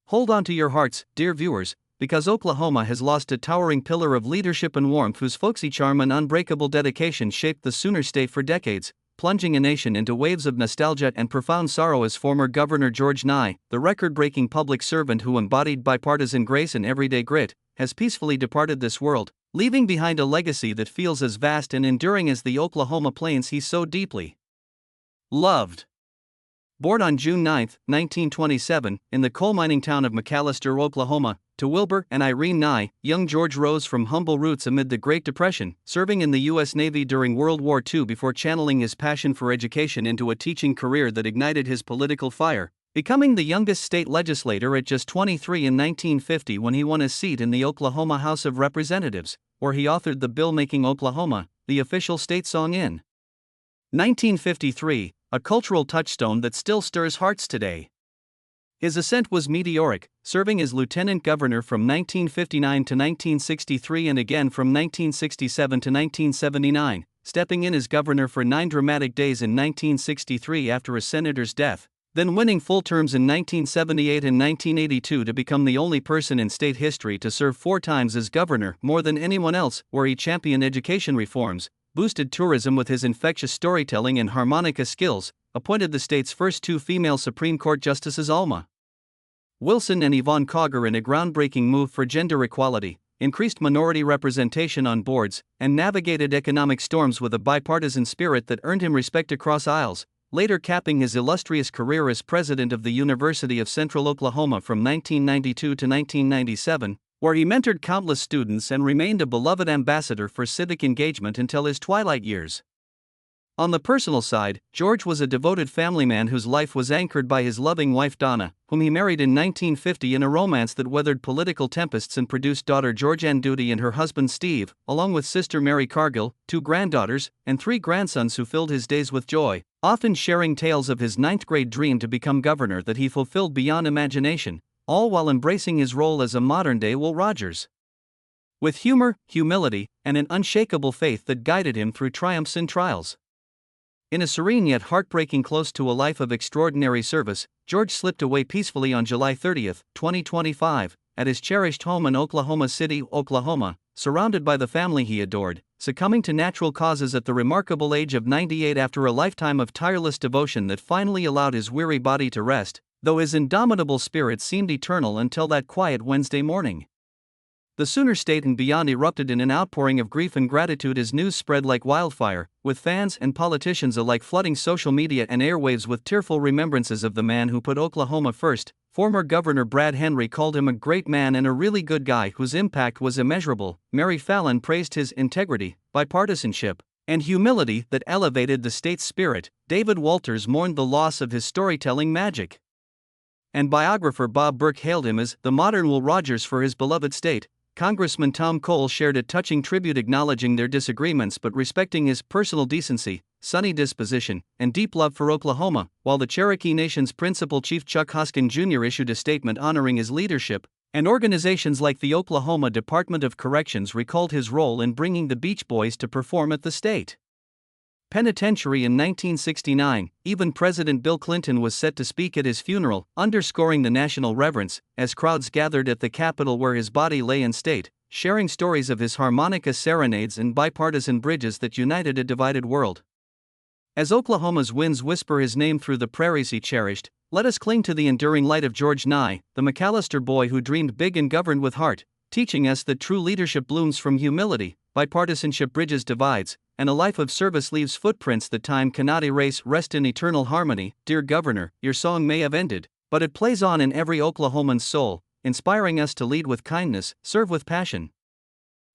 Hold on to your hearts, dear viewers, because Oklahoma has lost a towering pillar of leadership and warmth whose folksy charm and unbreakable dedication shaped the Sooner State for decades, plunging a nation into waves of nostalgia and profound sorrow as former Governor George Nye, the record-breaking public servant who embodied bipartisan grace and everyday grit, has peacefully departed this world, leaving behind a legacy that feels as vast and enduring as the Oklahoma plains he so deeply loved. Born on June 9, 1927, in the coal mining town of McAlester, Oklahoma, to Wilbur and Irene Nye, young George rose from humble roots amid the Great Depression, serving in the U.S. Navy during World War II before channeling his passion for education into a teaching career that ignited his political fire, becoming the youngest state legislator at just 23 in 1950 when he won a seat in the Oklahoma House of Representatives, where he authored the bill making Oklahoma the official state song in 1953, a cultural touchstone that still stirs hearts today. His ascent was meteoric, serving as lieutenant governor from 1959 to 1963 and again from 1967 to 1979, stepping in as governor for 9 dramatic days in 1963 after a senator's death, then winning full terms in 1978 and 1982 to become the only person in state history to serve 4 times as governor, more than anyone else, where he championed education reforms, boosted tourism with his infectious storytelling and harmonica skills, appointed the state's first 2 female Supreme Court justices Alma Wilson and Yvonne Cogger in a groundbreaking move for gender equality, increased minority representation on boards, and navigated economic storms with a bipartisan spirit that earned him respect across aisles, later capping his illustrious career as president of the University of Central Oklahoma from 1992 to 1997, where he mentored countless students and remained a beloved ambassador for civic engagement until his twilight years. On the personal side, George was a devoted family man whose life was anchored by his loving wife Donna, whom he married in 1950 in a romance that weathered political tempests and produced daughter Georgianne Duty and her husband Steve, along with sister Mary Cargill, 2 granddaughters, and 3 grandsons who filled his days with joy, often sharing tales of his 9th-grade dream to become governor that he fulfilled beyond imagination, all while embracing his role as a modern-day Will Rogers. With humor, humility, and an unshakable faith that guided him through triumphs and trials. In a serene yet heartbreaking close to a life of extraordinary service, George slipped away peacefully on July 30, 2025, at his cherished home in Oklahoma City, Oklahoma, surrounded by the family he adored, succumbing to natural causes at the remarkable age of 98 after a lifetime of tireless devotion that finally allowed his weary body to rest, though his indomitable spirit seemed eternal until that quiet Wednesday morning. The Sooner State and beyond erupted in an outpouring of grief and gratitude as news spread like wildfire, with fans and politicians alike flooding social media and airwaves with tearful remembrances of the man who put Oklahoma first. Former Governor Brad Henry called him a great man and a really good guy whose impact was immeasurable. Mary Fallon praised his integrity, bipartisanship, and humility that elevated the state's spirit. David Walters mourned the loss of his storytelling magic. And biographer Bob Burke hailed him as the modern Will Rogers for his beloved state. Congressman Tom Cole shared a touching tribute acknowledging their disagreements but respecting his personal decency, sunny disposition, and deep love for Oklahoma, while the Cherokee Nation's principal chief Chuck Hoskin Jr. issued a statement honoring his leadership, and organizations like the Oklahoma Department of Corrections recalled his role in bringing the Beach Boys to perform at the state penitentiary in 1969. Even President Bill Clinton was set to speak at his funeral, underscoring the national reverence, as crowds gathered at the Capitol where his body lay in state, sharing stories of his harmonica serenades and bipartisan bridges that united a divided world. As Oklahoma's winds whisper his name through the prairies he cherished, let us cling to the enduring light of George Nye, the McAlester boy who dreamed big and governed with heart, teaching us that true leadership blooms from humility, bipartisanship bridges divides, and a life of service leaves footprints that time cannot erase. Rest in eternal harmony, dear Governor. Your song may have ended, but it plays on in every Oklahoman's soul, inspiring us to lead with kindness, serve with passion.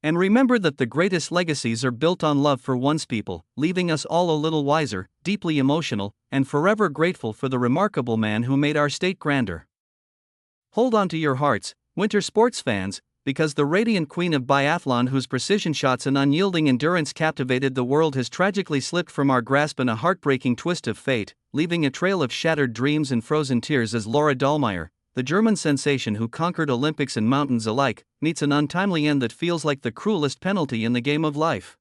And remember that the greatest legacies are built on love for one's people, leaving us all a little wiser, deeply emotional, and forever grateful for the remarkable man who made our state grander. Hold on to your hearts, winter sports fans, because the radiant queen of biathlon whose precision shots and unyielding endurance captivated the world has tragically slipped from our grasp in a heartbreaking twist of fate, leaving a trail of shattered dreams and frozen tears as Laura Dahlmeier, the German sensation who conquered Olympics and mountains alike, meets an untimely end that feels like the cruelest penalty in the game of life.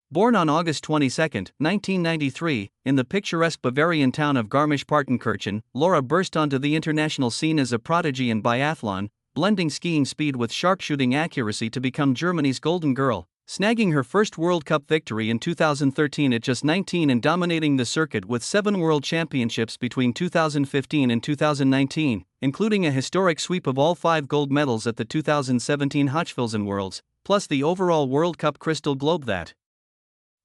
Born on August 22, 1993, in the picturesque Bavarian town of Garmisch-Partenkirchen, Laura burst onto the international scene as a prodigy in biathlon, blending skiing speed with sharpshooting accuracy to become Germany's golden girl, snagging her first World Cup victory in 2013 at just 19 and dominating the circuit with 7 World Championships between 2015 and 2019, including a historic sweep of all 5 gold medals at the 2017 Hochfilzen Worlds, plus the overall World Cup Crystal Globe that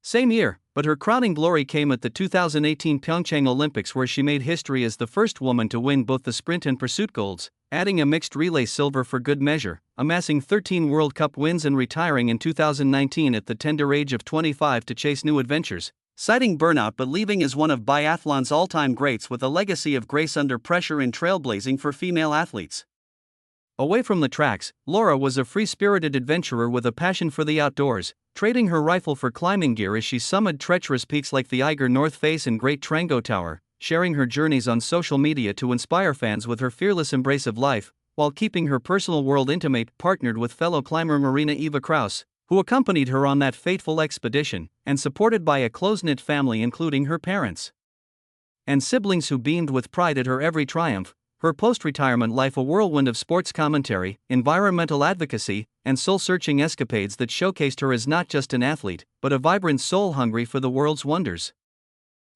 same year, but her crowning glory came at the 2018 Pyeongchang Olympics, where she made history as the first woman to win both the sprint and pursuit golds, adding a mixed relay silver for good measure, amassing 13 World Cup wins and retiring in 2019 at the tender age of 25 to chase new adventures, citing burnout but leaving as one of biathlon's all-time greats with a legacy of grace under pressure and trailblazing for female athletes. Away from the tracks, Laura was a free-spirited adventurer with a passion for the outdoors, trading her rifle for climbing gear as she summited treacherous peaks like the Eiger North Face and Great Trango Tower, sharing her journeys on social media to inspire fans with her fearless embrace of life, while keeping her personal world intimate, partnered with fellow climber Marina Eva Kraus, who accompanied her on that fateful expedition, and supported by a close-knit family including her parents and siblings who beamed with pride at her every triumph. Her post-retirement life a whirlwind of sports commentary, environmental advocacy, and soul-searching escapades that showcased her as not just an athlete, but a vibrant soul hungry for the world's wonders.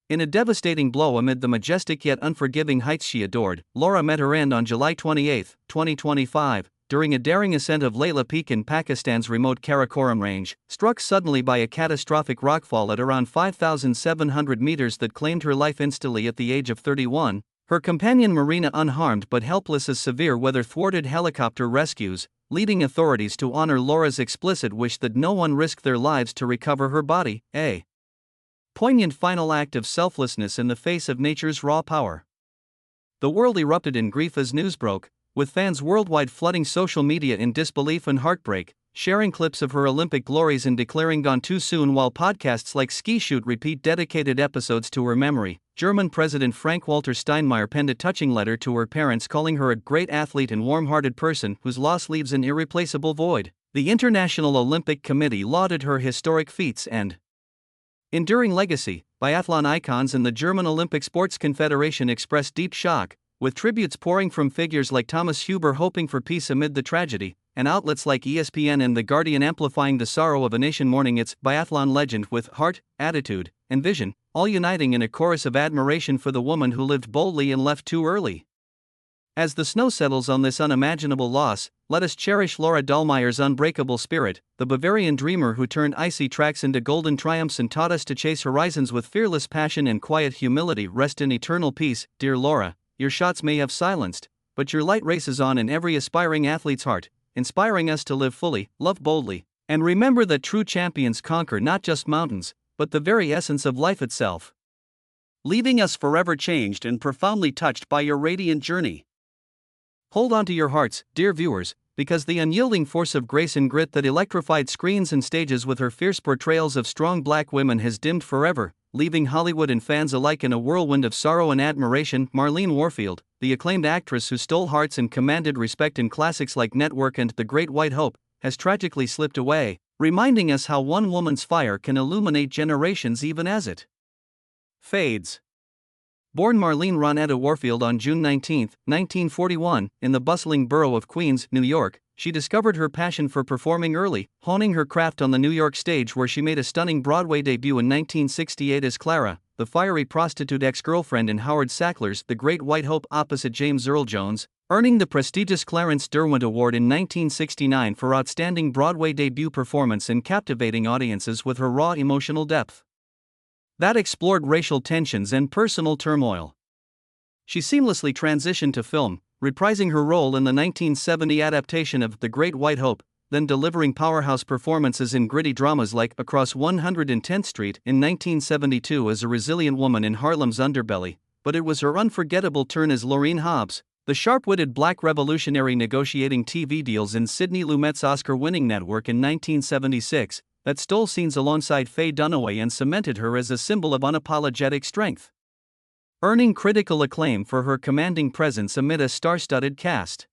In a devastating blow amid the majestic yet unforgiving heights she adored, Laura met her end on July 28, 2025, during a daring ascent of Layla Peak in Pakistan's remote Karakoram range, struck suddenly by a catastrophic rockfall at around 5,700 meters that claimed her life instantly at the age of 31. Her companion Marina unharmed but helpless as severe weather thwarted helicopter rescues, leading authorities to honor Laura's explicit wish that no one risk their lives to recover her body, a poignant final act of selflessness in the face of nature's raw power. The world erupted in grief as news broke, with fans worldwide flooding social media in disbelief and heartbreak, sharing clips of her Olympic glories and declaring gone too soon, while podcasts like Ski Shoot repeat dedicated episodes to her memory. German President Frank-Walter Steinmeier penned a touching letter to her parents calling her a great athlete and warm-hearted person whose loss leaves an irreplaceable void. The International Olympic Committee lauded her historic feats and enduring legacy. Biathlon icons and the German Olympic Sports Confederation expressed deep shock, with tributes pouring from figures like Thomas Huber hoping for peace amid the tragedy, and outlets like ESPN and The Guardian amplifying the sorrow of a nation mourning its biathlon legend with heart, attitude, and vision, all uniting in a chorus of admiration for the woman who lived boldly and left too early. As the snow settles on this unimaginable loss, let us cherish Laura Dahlmeier's unbreakable spirit, the Bavarian dreamer who turned icy tracks into golden triumphs and taught us to chase horizons with fearless passion and quiet humility. Rest in eternal peace, dear Laura. Your shots may have silenced, but your light races on in every aspiring athlete's heart, inspiring us to live fully, love boldly, and remember that true champions conquer not just mountains, but the very essence of life itself. Leaving us forever changed and profoundly touched by your radiant journey. Hold on to your hearts, dear viewers, because the unyielding force of grace and grit that electrified screens and stages with her fierce portrayals of strong black women has dimmed forever, leaving Hollywood and fans alike in a whirlwind of sorrow and admiration. Marlene Warfield, the acclaimed actress who stole hearts and commanded respect in classics like Network and The Great White Hope, has tragically slipped away, reminding us how one woman's fire can illuminate generations even as it fades. Born Marlene Ronetta Warfield on June 19, 1941, in the bustling borough of Queens, New York, she discovered her passion for performing early, honing her craft on the New York stage where she made a stunning Broadway debut in 1968 as Clara, the fiery prostitute ex-girlfriend in Howard Sackler's The Great White Hope opposite James Earl Jones, earning the prestigious Clarence Derwent Award in 1969 for outstanding Broadway debut performance and captivating audiences with her raw emotional depth that explored racial tensions and personal turmoil. She seamlessly transitioned to film, reprising her role in the 1970 adaptation of The Great White Hope, then delivering powerhouse performances in gritty dramas like Across 110th Street in 1972 as a resilient woman in Harlem's underbelly, but it was her unforgettable turn as Laureen Hobbs, the sharp-witted black revolutionary negotiating TV deals in Sidney Lumet's Oscar-winning Network in 1976, that stole scenes alongside Faye Dunaway and cemented her as a symbol of unapologetic strength, earning critical acclaim for her commanding presence amid a star-studded cast.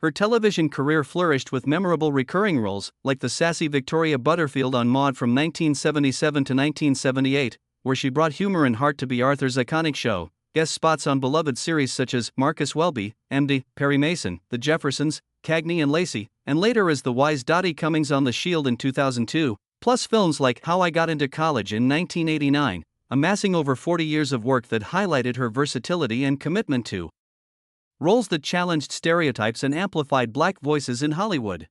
Her television career flourished with memorable recurring roles, like the sassy Victoria Butterfield on Maude from 1977 to 1978, where she brought humor and heart to B. Arthur's iconic show, guest spots on beloved series such as Marcus Welby, MD, Perry Mason, The Jeffersons, Cagney and Lacey, and later as the wise Dottie Cummings on The Shield in 2002, plus films like How I Got Into College in 1989, amassing over 40 years of work that highlighted her versatility and commitment to roles that challenged stereotypes and amplified black voices in Hollywood.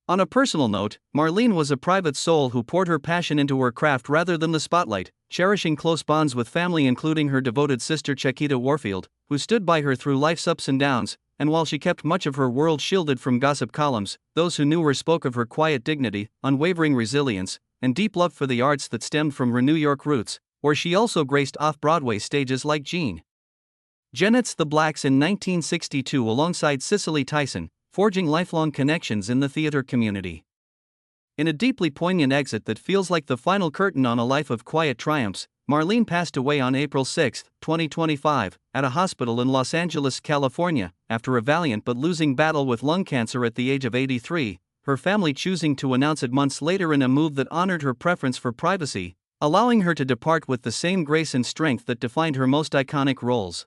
On a personal note, Marlene was a private soul who poured her passion into her craft rather than the spotlight, cherishing close bonds with family including her devoted sister Chiquita Warfield, who stood by her through life's ups and downs, and while she kept much of her world shielded from gossip columns, those who knew her spoke of her quiet dignity, unwavering resilience, and deep love for the arts that stemmed from her New York roots, where she also graced off-Broadway stages like Jean Jennet's The Blacks in 1962 alongside Cicely Tyson, forging lifelong connections in the theater community. In a deeply poignant exit that feels like the final curtain on a life of quiet triumphs, Marlene passed away on April 6, 2025, at a hospital in Los Angeles, California, after a valiant but losing battle with lung cancer at the age of 83, her family choosing to announce it months later in a move that honored her preference for privacy, allowing her to depart with the same grace and strength that defined her most iconic roles.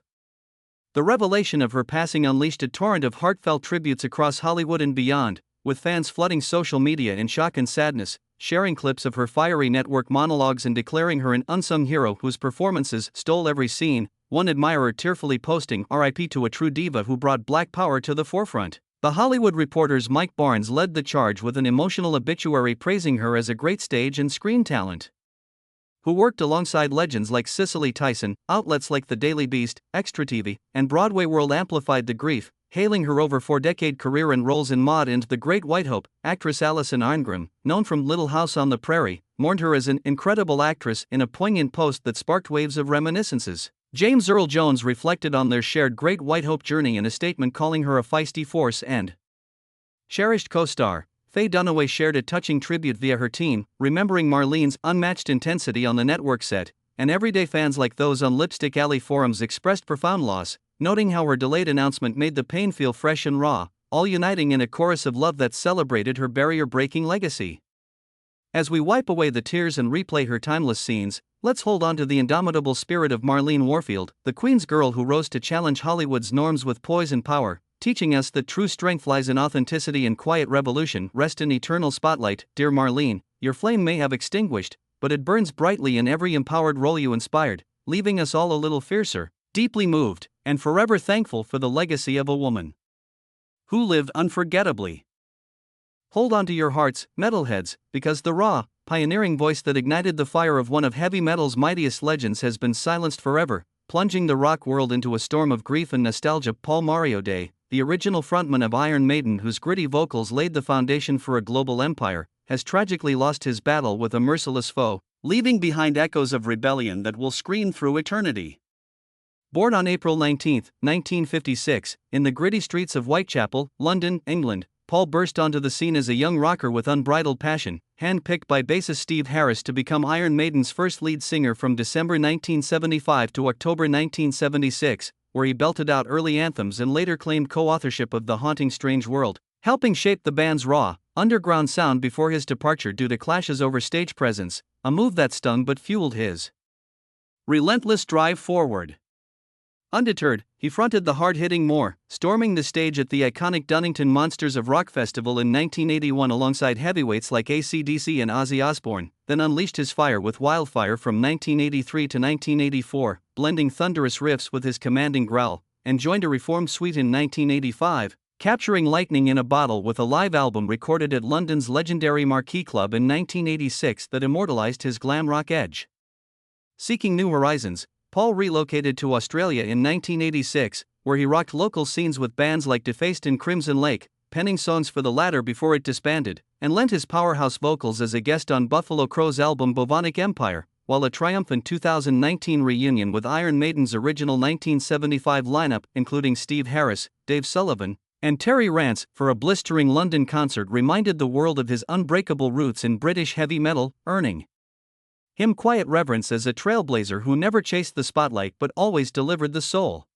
The revelation of her passing unleashed a torrent of heartfelt tributes across Hollywood and beyond, with fans flooding social media in shock and sadness, sharing clips of her fiery network monologues and declaring her an unsung hero whose performances stole every scene, one admirer tearfully posting "RIP to a true diva who brought Black power to the forefront." The Hollywood Reporter's Mike Barnes led the charge with an emotional obituary praising her as a great stage and screen talent who worked alongside legends like Cicely Tyson. Outlets like The Daily Beast, Extra TV, and Broadway World amplified the grief, hailing her over 4-decade career and roles in Maude and The Great White Hope. Actress Allison Arngrim, known from Little House on the Prairie, mourned her as an incredible actress in a poignant post that sparked waves of reminiscences. James Earl Jones reflected on their shared Great White Hope journey in a statement calling her a feisty force and cherished co-star. Faye Dunaway shared a touching tribute via her team, remembering Marlene's unmatched intensity on the network set, and everyday fans like those on Lipstick Alley forums expressed profound loss, noting how her delayed announcement made the pain feel fresh and raw, all uniting in a chorus of love that celebrated her barrier-breaking legacy. As we wipe away the tears and replay her timeless scenes, let's hold on to the indomitable spirit of Marlene Warfield, the Queen's girl who rose to challenge Hollywood's norms with poise and power, teaching us that true strength lies in authenticity and quiet revolution. Rest in eternal spotlight, dear Marlene. Your flame may have extinguished, but it burns brightly in every empowered role you inspired, leaving us all a little fiercer, deeply moved, and forever thankful for the legacy of a woman who lived unforgettably. Hold on to your hearts, metalheads, because the raw, pioneering voice that ignited the fire of one of heavy metal's mightiest legends has been silenced forever, plunging the rock world into a storm of grief and nostalgia. Paul Mario Day, the original frontman of Iron Maiden whose gritty vocals laid the foundation for a global empire, has tragically lost his battle with a merciless foe, leaving behind echoes of rebellion that will scream through eternity. Born on April 19, 1956, in the gritty streets of Whitechapel, London, England, Paul burst onto the scene as a young rocker with unbridled passion, handpicked by bassist Steve Harris to become Iron Maiden's first lead singer from December 1975 to October 1976, where he belted out early anthems and later claimed co-authorship of The Haunting Strange World, helping shape the band's raw, underground sound before his departure due to clashes over stage presence, a move that stung but fueled his relentless drive forward. Undeterred, he fronted the hard-hitting More, storming the stage at the iconic Dunnington Monsters of Rock Festival in 1981 alongside heavyweights like AC/DC and Ozzy Osbourne, then unleashed his fire with Wildfire from 1983 to 1984, blending thunderous riffs with his commanding growl, and joined a reformed suite in 1985, capturing lightning in a bottle with a live album recorded at London's legendary Marquee Club in 1986 that immortalized his glam rock edge. Seeking new horizons, Paul relocated to Australia in 1986, where he rocked local scenes with bands like Defaced and Crimson Lake, penning songs for the latter before it disbanded, and lent his powerhouse vocals as a guest on Buffalo Crow's album Bovonic Empire, while a triumphant 2019 reunion with Iron Maiden's original 1975 lineup, including Steve Harris, Dave Sullivan, and Terry Rance, for a blistering London concert reminded the world of his unbreakable roots in British heavy metal, earning him quiet reverence as a trailblazer who never chased the spotlight but always delivered the soul.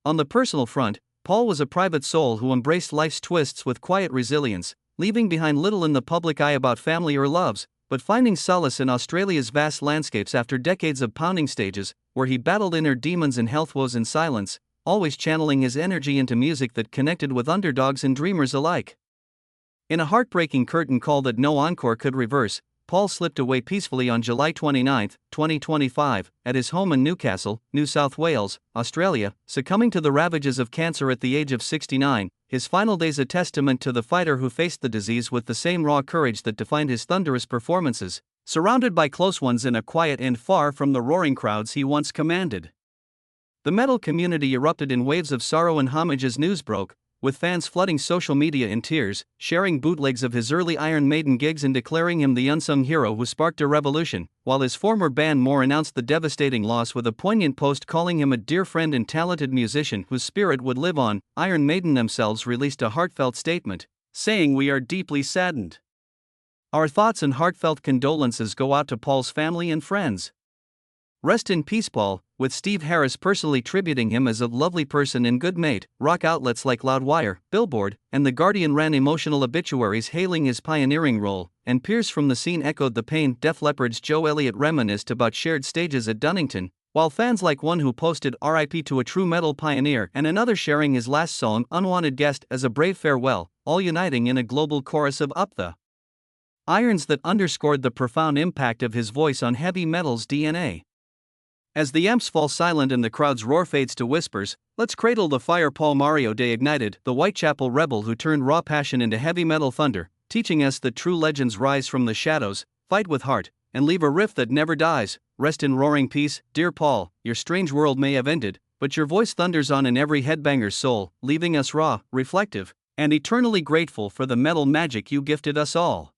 On the personal front, Paul was a private soul who embraced life's twists with quiet resilience, leaving behind little in the public eye about family or loves, but finding solace in Australia's vast landscapes after decades of pounding stages, where he battled inner demons and health woes in silence, always channeling his energy into music that connected with underdogs and dreamers alike. In a heartbreaking curtain call that no encore could reverse, Paul slipped away peacefully on July 29, 2025, at his home in Newcastle, New South Wales, Australia, succumbing to the ravages of cancer at the age of 69, his final days a testament to the fighter who faced the disease with the same raw courage that defined his thunderous performances, surrounded by close ones in a quiet and far from the roaring crowds he once commanded. The metal community erupted in waves of sorrow and homage as news broke, with fans flooding social media in tears, sharing bootlegs of his early Iron Maiden gigs and declaring him the unsung hero who sparked a revolution, while his former band More announced the devastating loss with a poignant post calling him a dear friend and talented musician whose spirit would live on. Iron Maiden themselves released a heartfelt statement, saying, "We are deeply saddened. Our thoughts and heartfelt condolences go out to Paul's family and friends. Rest in peace, Paul," with Steve Harris personally tributing him as a lovely person and good mate. Rock outlets like Loudwire, Billboard, and The Guardian ran emotional obituaries hailing his pioneering role, and peers from the scene echoed the pain. Def Leppard's Joe Elliott reminisced about shared stages at Dunnington, while fans like one who posted "RIP to a true metal pioneer" and another sharing his last song, "Unwanted Guest," as a brave farewell, all uniting in a global chorus of "Up the Irons" that underscored the profound impact of his voice on heavy metal's DNA. As the amps fall silent and the crowd's roar fades to whispers, let's cradle the fire. Paul Mario Day ignited the Whitechapel rebel who turned raw passion into heavy metal thunder, teaching us that true legends rise from the shadows, fight with heart, and leave a riff that never dies. Rest in roaring peace, dear Paul. Your strange world may have ended, but your voice thunders on in every headbanger's soul, leaving us raw, reflective, and eternally grateful for the metal magic you gifted us all.